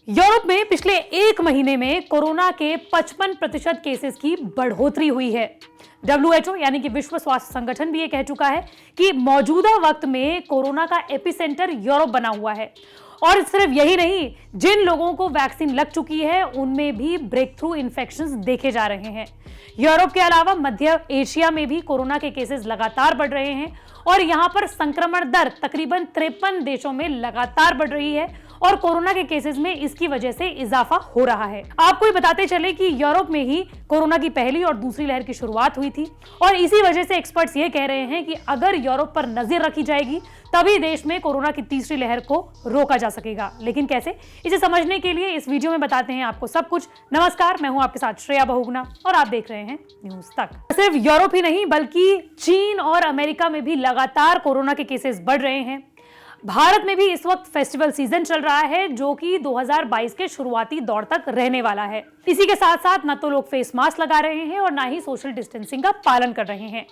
Europe में पिछले एक महीने में कोरोना के 55% केसेस की बढ़ोतरी हुई है। WHO यानी कि विश्व स्वास्थ्य संगठन भी ये कह चुका है कि मौजूदा वक्त में कोरोना का एपिसेंटर यूरोप बना हुआ है। और सिर्फ यही नहीं, जिन लोगों को वैक्सीन लग चुकी है उनमें भी ब्रेक थ्रू इन्फेक्शंस देखे जा रहे हैं। यूरोप के अलावा मध्य एशिया में भी कोरोना के केसेस लगातार बढ़ रहे हैं और यहां पर संक्रमण दर तकरीबन 53 देशों में लगातार बढ़ रही है और कोरोना के केसेस में इसकी वजह से इजाफा हो रहा है। आपको ये बताते चले कि यूरोप में ही कोरोना की पहली और दूसरी लहर की शुरुआत हुई थी और इसी वजह से एक्सपर्ट्स ये कह रहे हैं कि अगर यूरोप पर नजर रखी जाएगी तभी देश में कोरोना की तीसरी लहर को रोका जा सकेगा। लेकिन कैसे, इसे समझने के लिए इस वीडियो में बताते हैं आपको सब कुछ। नमस्कार, मैं हूं आपके साथ श्रेया बहुगुणा और आप देख रहे हैं न्यूज तक। सिर्फ यूरोप ही नहीं बल्कि चीन और अमेरिका में भी लगातार कोरोना के केसेस बढ़ रहे हैं। भारत में भी इस वक्त फेस्टिवल सीजन चल रहा है जो कि 2022 के शुरुआती दौर तक रहने वाला है। इसी के साथ साथ न तो लोग फेस मास्क लगा रहे हैं और ना ही सोशल डिस्टेंसिंग का पालन कर रहे हैं।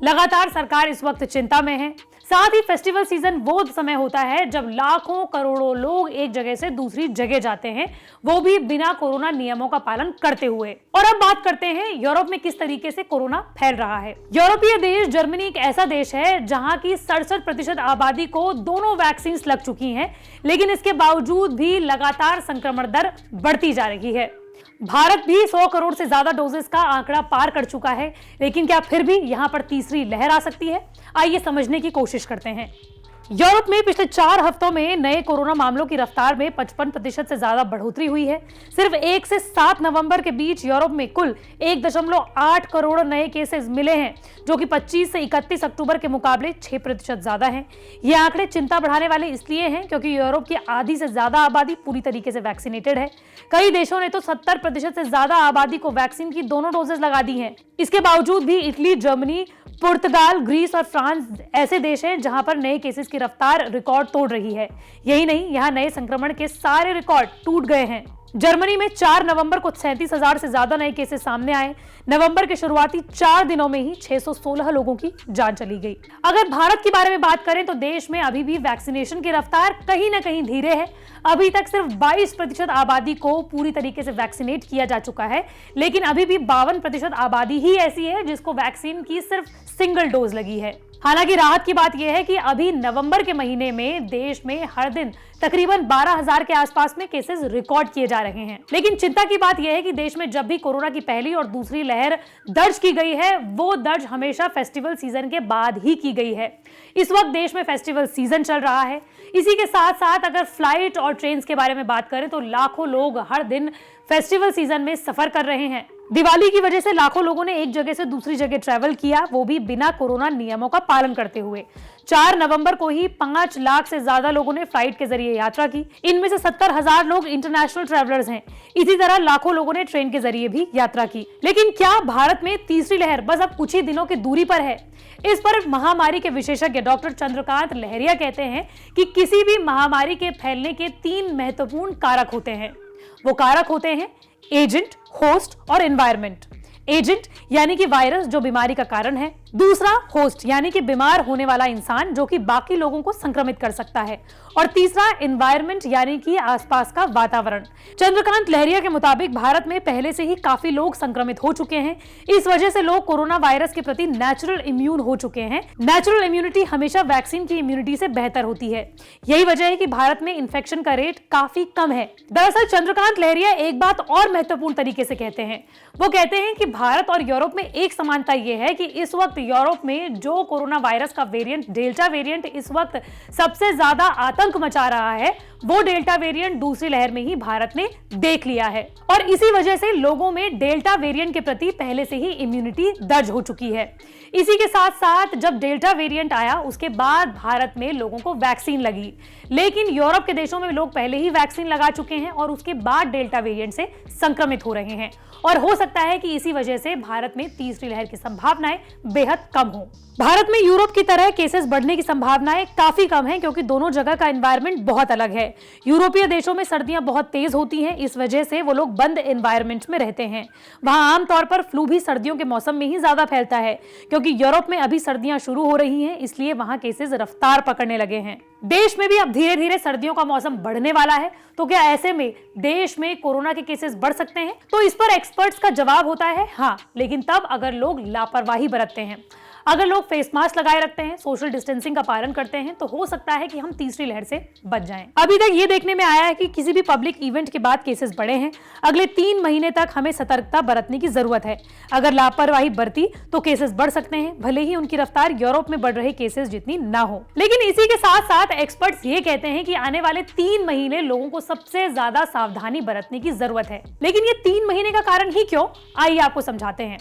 लगातार सरकार इस वक्त चिंता में है। साथ ही फेस्टिवल सीजन वो समय होता है जब लाखों करोड़ों लोग एक जगह से दूसरी जगह जाते हैं, वो भी बिना कोरोना नियमों का पालन करते हुए। और अब बात करते हैं यूरोप में किस तरीके से कोरोना फैल रहा है। यूरोपीय देश जर्मनी एक ऐसा देश है जहां की 67% आबादी को दोनों वैक्सीन लग चुकी हैं, लेकिन इसके बावजूद भी लगातार संक्रमण दर बढ़ती जा रही है। भारत भी 100 करोड़ से ज्यादा डोजेस का आंकड़ा पार कर चुका है, लेकिन क्या फिर भी यहां पर तीसरी लहर आ सकती है? आइए समझने की कोशिश करते हैं। यूरोप में पिछले 4 हफ्तों में नए कोरोना मामलों की रफ्तार में 55% से ज्यादा बढ़ोतरी हुई है। सिर्फ 1 से 7 नवंबर के बीच यूरोप में कुल 1.8 करोड़ नए केसेस मिले हैं, जो कि 25 से 31 अक्टूबर के मुकाबले 6% ज्यादा हैं। ये आंकड़े चिंता बढ़ाने वाले इसलिए हैं क्योंकि यूरोप की आधी से ज्यादा आबादी पूरी तरीके से वैक्सीनेटेड है। कई देशों ने तो 70% से ज्यादा आबादी को वैक्सीन की दोनों डोजेस लगा दी हैं। इसके बावजूद भी इटली, जर्मनी, पुर्तगाल, ग्रीस और फ्रांस ऐसे देश हैं जहां पर नए केसेस की रफ्तार रिकॉर्ड तोड़ रही है। यही नहीं, यहां नए संक्रमण के सारे रिकॉर्ड टूट गए हैं। जर्मनी में 4 नवंबर को 37,000 से ज्यादा नए केसेस सामने आए। नवंबर के शुरुआती 4 दिनों में ही 616 लोगों की जान चली गई। अगर भारत के बारे में बात करें तो देश में अभी भी वैक्सीनेशन की रफ्तार कहीं ना कहीं धीरे है। अभी तक सिर्फ 22% आबादी को पूरी तरीके से वैक्सीनेट किया जा चुका है, लेकिन अभी भी 52% आबादी ही ऐसी है जिसको वैक्सीन की सिर्फ सिंगल डोज लगी है। हालांकि राहत की बात यह है कि अभी नवंबर के महीने में देश में हर दिन तकरीबन 12,000 के आसपास में केसेस रिकॉर्ड किए जा रहे हैं। लेकिन चिंता की बात यह है कि देश में जब भी कोरोना की पहली और दूसरी लहर दर्ज की गई है, वो दर्ज हमेशा फेस्टिवल सीजन के बाद ही की गई है। इस वक्त देश में फेस्टिवल सीजन चल रहा है। इसी के साथ साथ अगर फ्लाइट और ट्रेन के बारे में बात करें तो लाखों लोग हर दिन फेस्टिवल सीजन में सफर कर रहे हैं। दिवाली की वजह से लाखों लोगों ने एक जगह से दूसरी जगह ट्रैवल किया, वो भी बिना कोरोना नियमों का पालन करते हुए। 4 नवंबर को ही 5 लाख से ज्यादा लोगों ने फ्लाइट के जरिए यात्रा की। इनमें से 70,000 लोग इंटरनेशनल ट्रैवलर्स हैं। इसी तरह लाखों लोगों ने ट्रेन के जरिए भी यात्रा की। लेकिन क्या भारत में तीसरी लहर बस अब कुछ ही दिनों की दूरी पर है? इस पर महामारी के विशेषज्ञ डॉक्टर चंद्रकांत लहरिया कहते हैं कि किसी भी महामारी के फैलने के 3 महत्वपूर्ण कारक होते हैं। वो कारक होते हैं एजेंट, होस्ट और एनवायरनमेंट। एजेंट यानी कि वायरस जो बीमारी का कारण है। दूसरा होस्ट यानी कि बीमार होने वाला इंसान जो कि बाकी लोगों को संक्रमित कर सकता है। और तीसरा एनवायरनमेंट यानी कि आसपास का वातावरण। चंद्रकांत लहरिया के मुताबिक भारत में पहले से ही काफी लोग संक्रमित हो चुके हैं। इस वजह से लोग कोरोना वायरस के प्रति नेचुरल इम्यून हो चुके हैं। नेचुरल इम्यूनिटी हमेशा वैक्सीन की इम्यूनिटी से बेहतर होती है। यही वजह है कि भारत में इन्फेक्शन का रेट काफी कम है। दरअसल चंद्रकांत लहरिया एक बात और महत्वपूर्ण तरीके से कहते हैं। वो कहते हैं कि भारत और यूरोप में एक समानता यह है कि इस वक्त यूरोप में जो कोरोना वायरस का वेरिएंट डेल्टा वेरिएंट इस वक्त सबसे ज्यादा आतंक मचा रहा है, वो डेल्टा वेरिएंट दूसरी लहर में ही भारत ने देख लिया है और इसी वजह से लोगों में डेल्टा वेरिएंट के प्रति पहले से ही इम्यूनिटी दर्ज हो चुकी है। इसी के साथ साथ जब डेल्टा वेरिएंट आया उसके बाद भारत में लोगों को वैक्सीन लगी, लेकिन यूरोप के देशों में लोग पहले ही वैक्सीन लगा चुके हैं और उसके बाद डेल्टा वेरिएंट से संक्रमित हो रहे हैं और हो सकता है कि इसी वजह से भारत में तीसरी लहर की संभावनाएं बेहद कम हो। भारत में यूरोप की तरह केसेस बढ़ने की संभावनाएं काफी कम है क्योंकि दोनों जगह का एनवायरनमेंट बहुत अलग है। यूरोपीय देशों में सर्दियां बहुत तेज होती हैं, इस वजह से वो लोग बंद एनवायरनमेंट में रहते हैं। वहां आमतौर पर फ्लू भी सर्दियों के मौसम में ही ज्यादा फैलता है, क्योंकि यूरोप में अभी सर्दियां शुरू हो रही हैं, इसलिए वहां केसेस रफ्तार पकड़ने लगे हैं। देश में भी अब धीरे धीरे सर्दियों का मौसम बढ़ने वाला है, तो क्या ऐसे में देश में कोरोना के केसेस बढ़ सकते हैं? तो इस पर एक्सपर्ट्स का जवाब होता है हाँ, लेकिन तब अगर लोग लापरवाही बरतते हैं। अगर लोग फेस मास्क लगाए रखते हैं, सोशल डिस्टेंसिंग का पालन करते हैं, तो हो सकता है कि हम तीसरी लहर से बच जाएं। अभी तक ये देखने में आया है कि किसी भी पब्लिक इवेंट के बाद केसेस बढ़े हैं। अगले 3 महीने तक हमें सतर्कता बरतने की जरूरत है। अगर लापरवाही बरती तो केसेस बढ़ सकते हैं, भले ही उनकी रफ्तार यूरोप में बढ़ रहे केसेस जितनी ना हो। लेकिन इसी के साथ साथ एक्सपर्ट्स ये कहते हैं कि आने वाले 3 महीने लोगों को सबसे ज्यादा सावधानी बरतने की जरूरत है। लेकिन ये 3 महीने का कारण ही क्यों, आइए आपको समझाते हैं।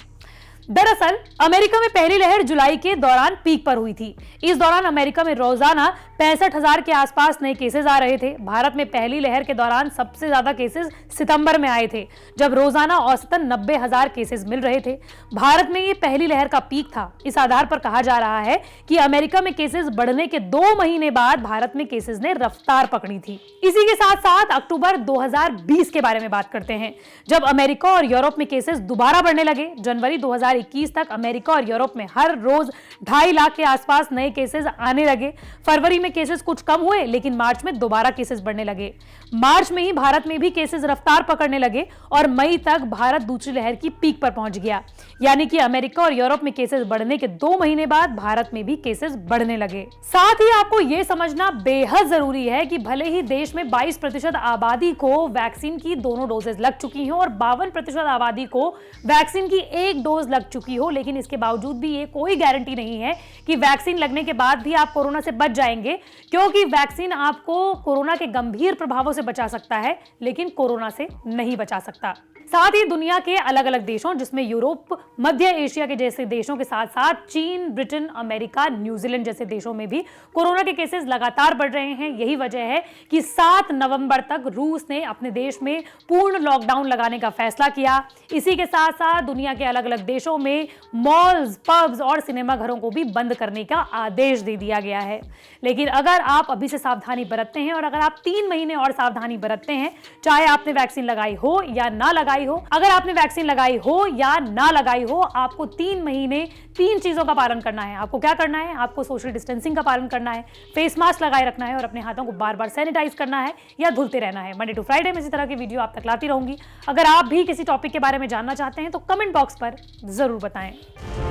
दरअसल अमेरिका में पहली लहर जुलाई के दौरान पीक पर हुई थी। इस दौरान अमेरिका में रोजाना 65,000 के आसपास नए केसेस आ रहे थे। भारत में पहली लहर के दौरान सबसे ज्यादा केसेस सितंबर में आए थे, जब रोजाना औसतन 90,000 केसेस मिल रहे थे। भारत में ये पहली लहर का पीक था। इस आधार पर कहा जा रहा है कि अमेरिका में केसेस बढ़ने के 2 महीने बाद भारत में केसेस ने रफ्तार पकड़ी थी। इसी के साथ साथ अक्टूबर 2020 के बारे में बात करते हैं, जब अमेरिका और यूरोप में केसेस दोबारा बढ़ने लगे। जनवरी 2021 तक अमेरिका और यूरोप में हर रोज 2.5 लाख के आसपास नए केसेस आने लगे। फरवरी में केसेस कुछ कम हुए, लेकिन मार्च में दोबारा केसेस बढ़ने लगे। मार्च में ही भारत में भी केसेस रफ्तार पकड़ने लगे और मई तक भारत दूसरी लहर की पीक पर पहुंच गया। यानी कि अमेरिका और यूरोप में केसेस बढ़ने के 2 महीने बाद भारत में भी केसेस बढ़ने लगे। साथ ही आपको यह समझना बेहद जरूरी है कि भले ही देश में 22% आबादी को वैक्सीन की दोनों डोजेज लग चुकी हो और 52% आबादी को वैक्सीन की एक डोज लग चुकी हो, लेकिन इसके बावजूद भी ये कोई गारंटी नहीं है कि वैक्सीन लगने के बाद भी आप कोरोना से बच जाएंगे, क्योंकि वैक्सीन आपको कोरोना के गंभीर प्रभावों से बचा सकता है, लेकिन कोरोना से नहीं बचा सकता। साथ ही दुनिया के अलग अलग देशों, जिसमें यूरोप, मध्य एशिया के जैसे देशों के साथ साथ चीन, ब्रिटेन, अमेरिका, न्यूजीलैंड जैसे देशों में भी कोरोना के केसेस लगातार बढ़ रहे हैं। यही वजह है कि 7 नवंबर तक रूस ने अपने देश में पूर्ण लॉकडाउन लगाने का फैसला किया। इसी के साथ साथ दुनिया के अलग अलग देशों में मॉल्स, पब्स और सिनेमा घरों को भी बंद करने का आदेश दे दिया गया है। लेकिन अगर आप अभी से सावधानी बरतते हैं और अगर आप 3 महीने और सावधानी बरतते हैं, चाहे आपने वैक्सीन लगाई हो या ना लगाई हो, अगर आपने वैक्सीन लगाई हो या ना लगाई हो, आपको 3 महीने 3 चीजों का पालन करना है। आपको क्या करना है? आपको सोशल डिस्टेंसिंग का पालन करना है, फेस मास्क लगाए रखना है और अपने हाथों को बार बार सैनिटाइज करना है या धुलते रहना है। मंडे टू फ्राइडे में इसी तरह की वीडियो आप तक लाती रहूंगी। अगर आप भी किसी टॉपिक के बारे में जानना चाहते हैं तो कमेंट बॉक्स पर जरूर बताएं।